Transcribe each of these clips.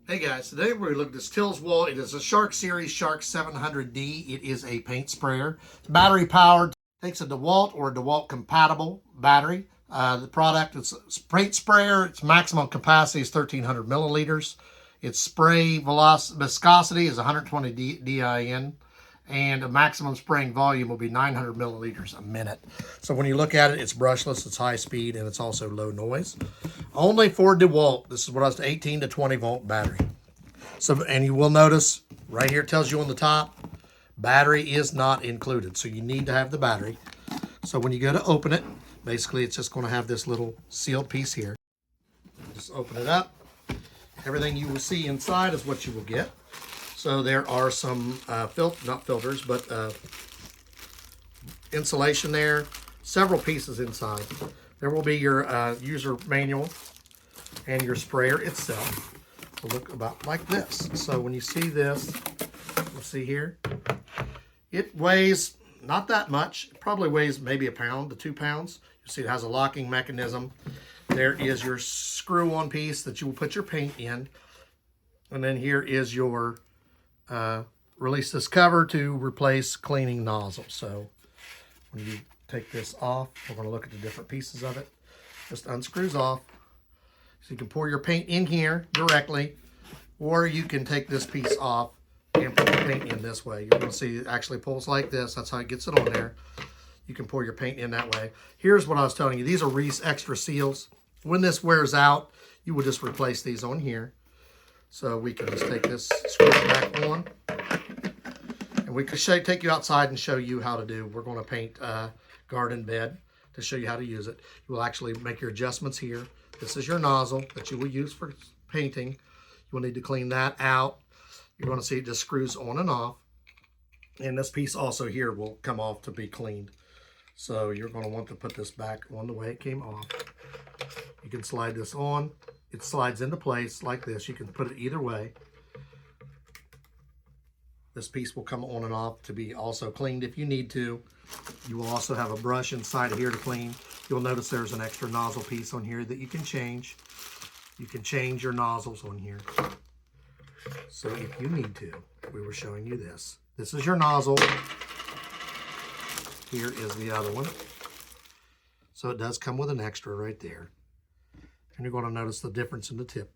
Hey guys, today we're going to look at this Tilswall. It is a Shark Series Shark 700D. It is a paint sprayer. It's battery powered. Takes a Dewalt or a Dewalt compatible battery. The product, it's a paint sprayer. Its maximum capacity is 1,300 milliliters. Its spray viscosity is 120 DIN. And a maximum spraying volume will be 900 milliliters a minute. So when you look at it, it's brushless, it's high speed, and it's also low noise. Only for Dewalt. This is what I was 18 to 20 volt battery. So, and you will notice right here it tells you on the top, battery is not included. So you need to have the battery. So when you go to open it, basically it's just going to have this little sealed piece here. Just open it up. Everything you will see inside is what you will get. So there are some not filters, but insulation there. Several pieces inside. There will be your user manual and your sprayer itself. Will look about like this. So when you see this, you'll see here, it weighs not that much. It probably weighs maybe a pound to 2 pounds. You see it has a locking mechanism. There is your screw-on piece that you will put your paint in. And then here is your release this cover to replace cleaning nozzle. So when you take this off, we're going to look at the different pieces of it. Just unscrews off. So you can pour your paint in here directly, or you can take this piece off and put the paint in this way. You're going to see it actually pulls like this. That's how it gets it on there. You can pour your paint in that way. Here's what I was telling you. These are Reese extra seals. When this wears out, you will just replace these on here. So we can just take this, screw it back on, and we can take you outside and show you how to do. We're going to paint a garden bed to show you how to use it. You will actually make your adjustments here. This is your nozzle that you will use for painting. You will need to clean that out. You're going to see it just screws on and off. And this piece also here will come off to be cleaned. So you're going to want to put this back on the way it came off. You can slide this on. It slides into place like this. You can put it either way. This piece will come on and off to be also cleaned if you need to. You will also have a brush inside of here to clean. You'll notice there's an extra nozzle piece on here that you can change. You can change your nozzles on here. So if you need to, we were showing you this. This is your nozzle. Here is the other one. So it does come with an extra right there. And you're going to notice the difference in the tip.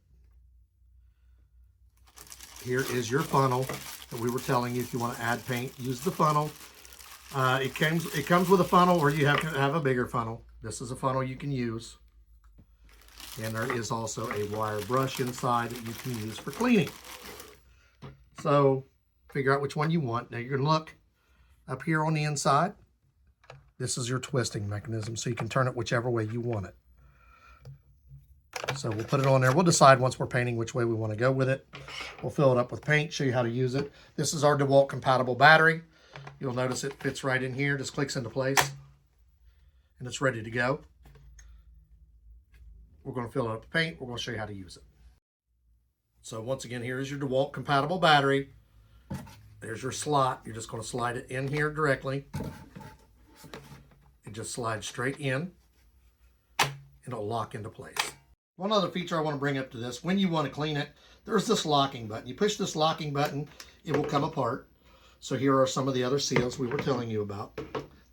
Here is your funnel that we were telling you. If you want to add paint, use the funnel. It comes with a funnel, or you have to have a bigger funnel. This is a funnel you can use. And there is also a wire brush inside that you can use for cleaning. So figure out which one you want. Now you're going to look up here on the inside. This is your twisting mechanism, so you can turn it whichever way you want it. So we'll put it on there. We'll decide once we're painting which way we want to go with it. We'll fill it up with paint, show you how to use it. This is our Dewalt compatible battery. You'll notice it fits right in here, just clicks into place, and it's ready to go. We're going to fill it up with paint. We're going to show you how to use it. So once again, here is your Dewalt compatible battery. There's your slot. You're just going to slide it in here directly. It just slides straight in, and it'll lock into place. One other feature I want to bring up to this, when you want to clean it, there's this locking button. You push this locking button, it will come apart. So here are some of the other seals we were telling you about.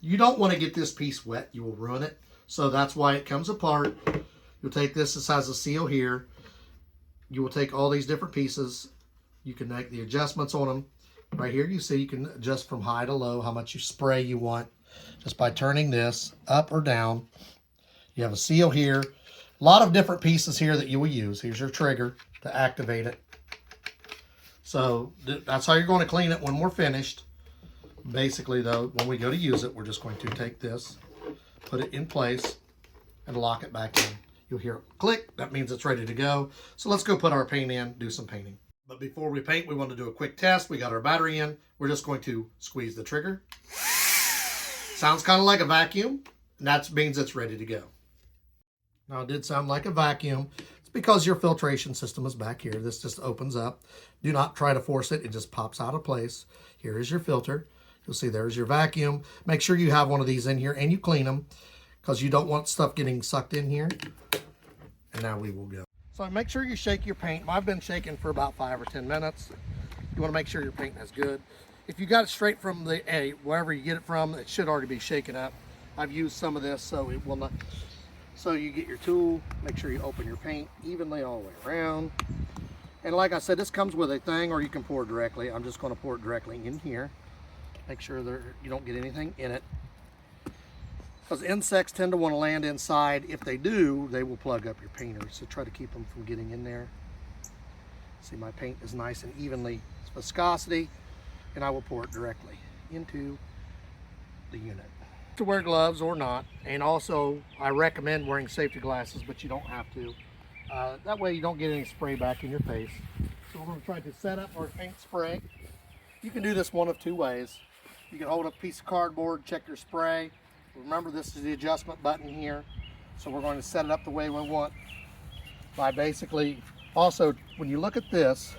You don't want to get this piece wet. You will ruin it. So that's why it comes apart. You'll take this has a seal here. You will take all these different pieces. You can make the adjustments on them. Right here you see you can adjust from high to low how much you spray you want just by turning this up or down. You have a seal here. A lot of different pieces here that you will use. Here's your trigger to activate it. So that's how you're going to clean it when we're finished. Basically though, when we go to use it, we're just going to take this, put it in place, and lock it back in. You'll hear it click. That means it's ready to go. So let's go put our paint in, do some painting. But before we paint, we want to do a quick test. We got our battery in. We're just going to squeeze the trigger. Sounds kind of like a vacuum, and that means it's ready to go. Now it did sound like a vacuum. It's because your filtration system is back here. This just opens up. Do not try to force it. It just pops out of place. Here is your filter. You'll see there's your vacuum. Make sure you have one of these in here and you clean them because you don't want stuff getting sucked in here. And now we will go. So make sure you shake your paint. I've been shaking for about 5 or 10 minutes. You want to make sure your paint is good. If you got it straight from the wherever you get it from, it should already be shaken up. I've used some of this, so it will not. So you get your tool, make sure you open your paint evenly all the way around. And like I said, this comes with a thing, or you can pour it directly. I'm just going to pour it directly in here. Make sure you don't get anything in it, because insects tend to want to land inside. If they do, they will plug up your painter, so try to keep them from getting in there. See, my paint is nice and evenly viscosity, and I will pour it directly into the unit. To wear gloves or not, and also I recommend wearing safety glasses, but you don't have to. That way you don't get any spray back in your face. So we're going to try to set up our paint spray. You can do this one of 2 ways. You can hold a piece of cardboard, check your spray. Remember, this is the adjustment button here. So we're going to set it up the way we want by basically, also when you look at this,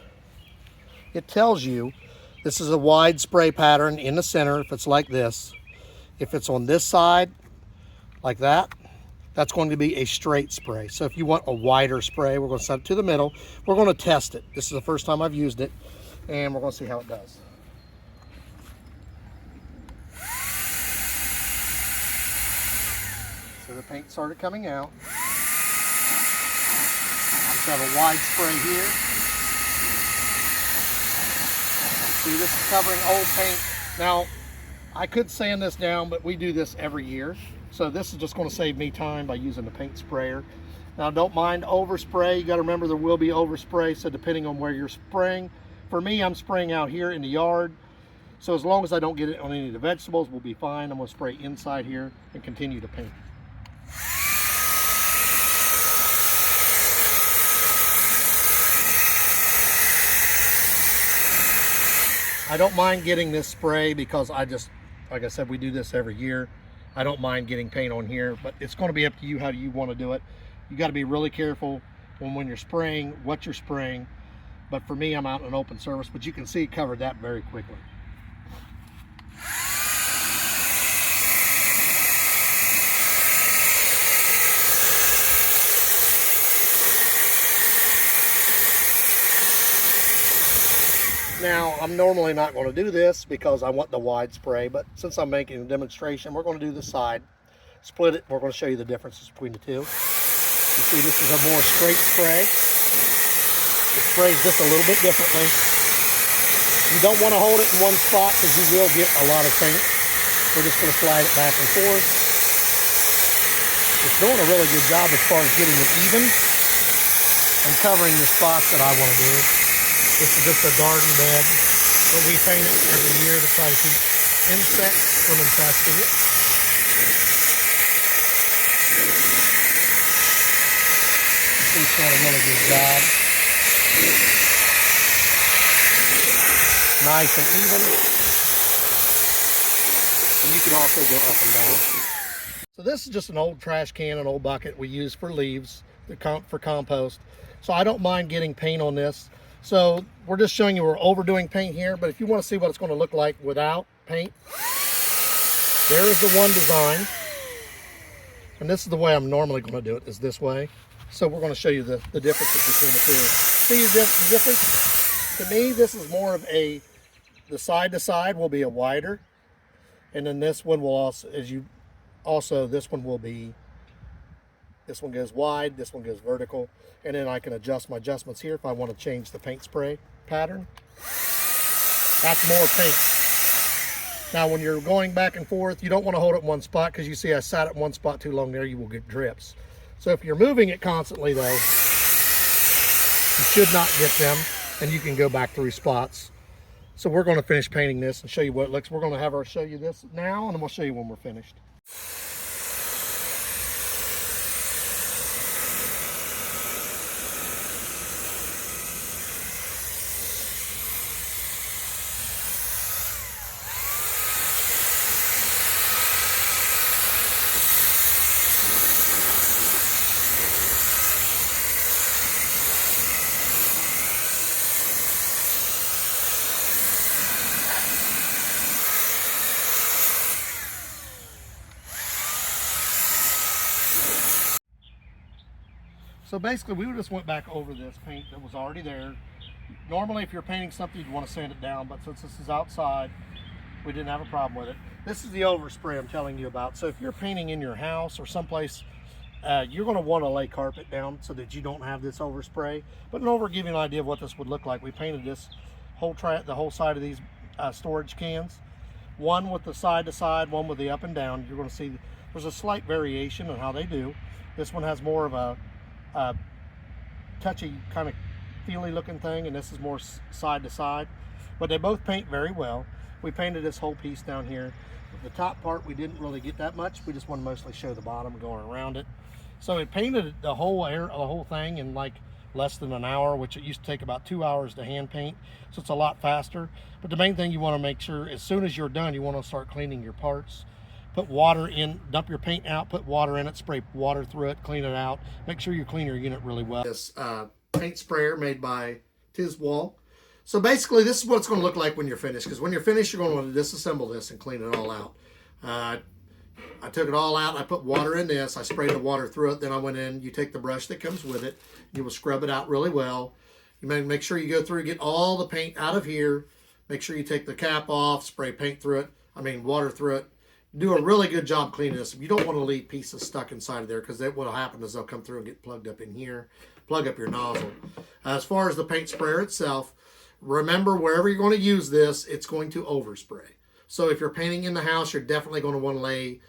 it tells you this is a wide spray pattern in the center if it's like this. If it's on this side, like that, that's going to be a straight spray. So if you want a wider spray, we're going to set it to the middle. We're going to test it. This is the first time I've used it, and we're going to see how it does. So the paint started coming out. Just have a wide spray here. See, this is covering old paint. Now, I could sand this down, but we do this every year. So this is just going to save me time by using the paint sprayer. Now, don't mind overspray. You got to remember there will be overspray, so depending on where you're spraying. For me, I'm spraying out here in the yard. So as long as I don't get it on any of the vegetables, we'll be fine. I'm going to spray inside here and continue to paint. I don't mind getting this spray because like I said, we do this every year. I don't mind getting paint on here, but it's going to be up to you how you want to do it. You got to be really careful when you're spraying, what you're spraying. But for me, I'm out in an open surface, but you can see it covered that very quickly. Now, I'm normally not going to do this because I want the wide spray, but since I'm making a demonstration, we're going to do the side, split it. We're going to show you the differences between the two. You see, this is a more straight spray. It sprays just a little bit differently. You don't want to hold it in one spot because you will get a lot of paint. We're just going to slide it back and forth. It's doing a really good job as far as getting it even and covering the spots that I want to do. This is just a garden bed, but we paint it every year to try to keep insects from infesting it. He's doing a really good job. Nice and even. And you can also go up and down. So this is just an old trash can, an old bucket we use for leaves, for compost. So I don't mind getting paint on this. So we're just showing you we're overdoing paint here, but if you want to see what it's going to look like without paint, there is the one design. And this is the way I'm normally going to do it, is this way. So we're going to show you the differences between the two. See the difference? To me, this is more of the side to side will be a wider. And then this one will also, this one will be, this one goes wide, this one goes vertical. And then I can adjust my adjustments here if I want to change the paint spray pattern. That's more paint. Now when you're going back and forth, you don't want to hold it in one spot because you see I sat it in one spot too long there, you will get drips. So if you're moving it constantly though, you should not get them and you can go back 3 spots. So we're going to finish painting this and show you what it looks. We're going to have her show you this now and then we'll show you when we're finished. So basically we just went back over this paint that was already there. Normally if you're painting something you'd want to sand it down, but since this is outside, we didn't have a problem with it. This is the overspray I'm telling you about. So if you're painting in your house or someplace, you're going to want to lay carpet down so that you don't have this overspray. But in order to give you an idea of what this would look like, we painted this the whole side of these storage cans. One with the side to side, one with the up and down. You're going to see there's a slight variation in how they do. This one has more of a touchy kind of feely looking thing, and this is more side to side. But they both paint very well. We painted this whole piece down here. The top part we didn't really get that much. We just want to mostly show the bottom going around it. So it painted the whole thing in like less than an hour, which it used to take about 2 hours to hand paint. So it's a lot faster. But the main thing you want to make sure, as soon as you're done, you want to start cleaning your parts. Put water in, dump your paint out, put water in it, spray water through it, clean it out. Make sure you clean your unit really well. This paint sprayer made by Tilswall. So basically this is what it's going to look like when you're finished, because when you're finished you're going to want to disassemble this and clean it all out. I took it all out, I put water in this, I sprayed the water through it, then I went in, you take the brush that comes with it, you will scrub it out really well. You make sure you go through, get all the paint out of here, make sure you take the cap off, spray paint through it, water through it. Do a really good job cleaning this. You don't want to leave pieces stuck inside of there, because what will happen is they'll come through and get plugged up in here, plug up your nozzle. As far as the paint sprayer itself, remember wherever you're going to use this, it's going to overspray. So if you're painting in the house, you're definitely going to want to lay,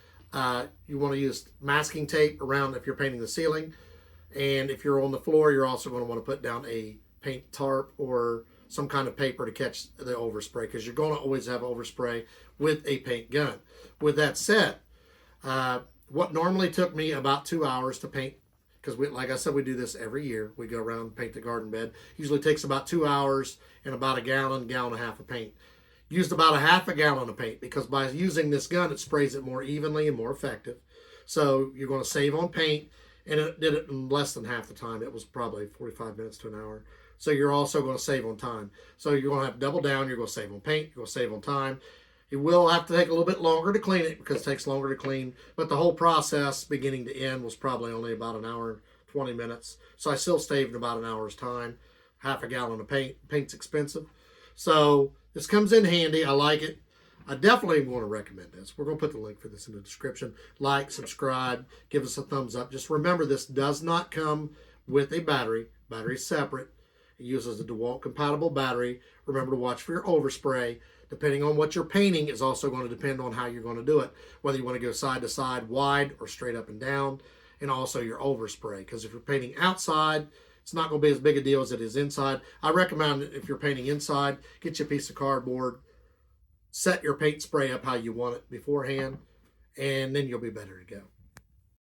you want to use masking tape around if you're painting the ceiling. And if you're on the floor, you're also going to want to put down a paint tarp or some kind of paper to catch the overspray, because you're going to always have overspray with a paint gun. With that said, what normally took me about 2 hours to paint, because like I said, we do this every year. We go around and paint the garden bed. Usually takes about 2 hours and about a gallon and a half of paint. Used about a half a gallon of paint, because by using this gun, it sprays it more evenly and more effective. So you're going to save on paint, and it did it in less than half the time. It was probably 45 minutes to an hour. So you're also going to save on time. So you're going to have to double down. You're going to save on paint. You're going to save on time. It will have to take a little bit longer to clean it, because it takes longer to clean. But the whole process, beginning to end, was probably only about an hour and 20 minutes. So I still saved about an hour's time. Half a gallon of paint. Paint's expensive. So this comes in handy. I like it. I definitely want to recommend this. We're going to put the link for this in the description. Like, subscribe, give us a thumbs up. Just remember, this does not come with a battery. Battery's separate. It uses a Dewalt compatible battery. Remember to watch for your overspray. Depending on what you're painting is also going to depend on how you're going to do it. Whether you want to go side to side, wide, or straight up and down. And also your overspray. Because if you're painting outside, it's not going to be as big a deal as it is inside. I recommend that if you're painting inside, get you a piece of cardboard, set your paint spray up how you want it beforehand, and then you'll be better to go.